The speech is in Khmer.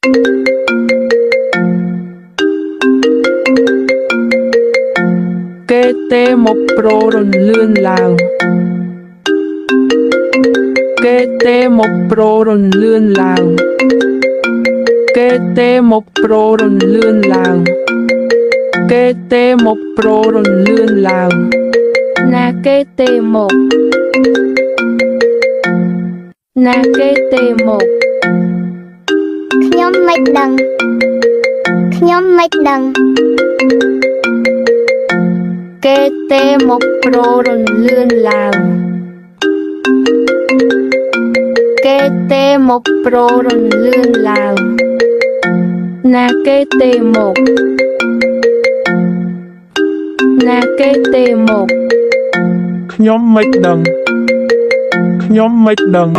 គេទេមកប្រូរលឿនឡើងគេទេមកប្រូរលឿនឡើងគេទេមកប្រូរលឿនឡើងគេទេមកប្រូរលឿនឡើងណាគេទេមកណាគេទេមកខ្ញុំមិនដឹងខ្ញុំមិនដឹងគេទេមកប្រូរលឿនឡើងគេទេមកប្រូរលឿនឡើងណាគេទេមកណាគេទេមកខ្ញុំមិនដឹងខ្ញុំមិនដឹង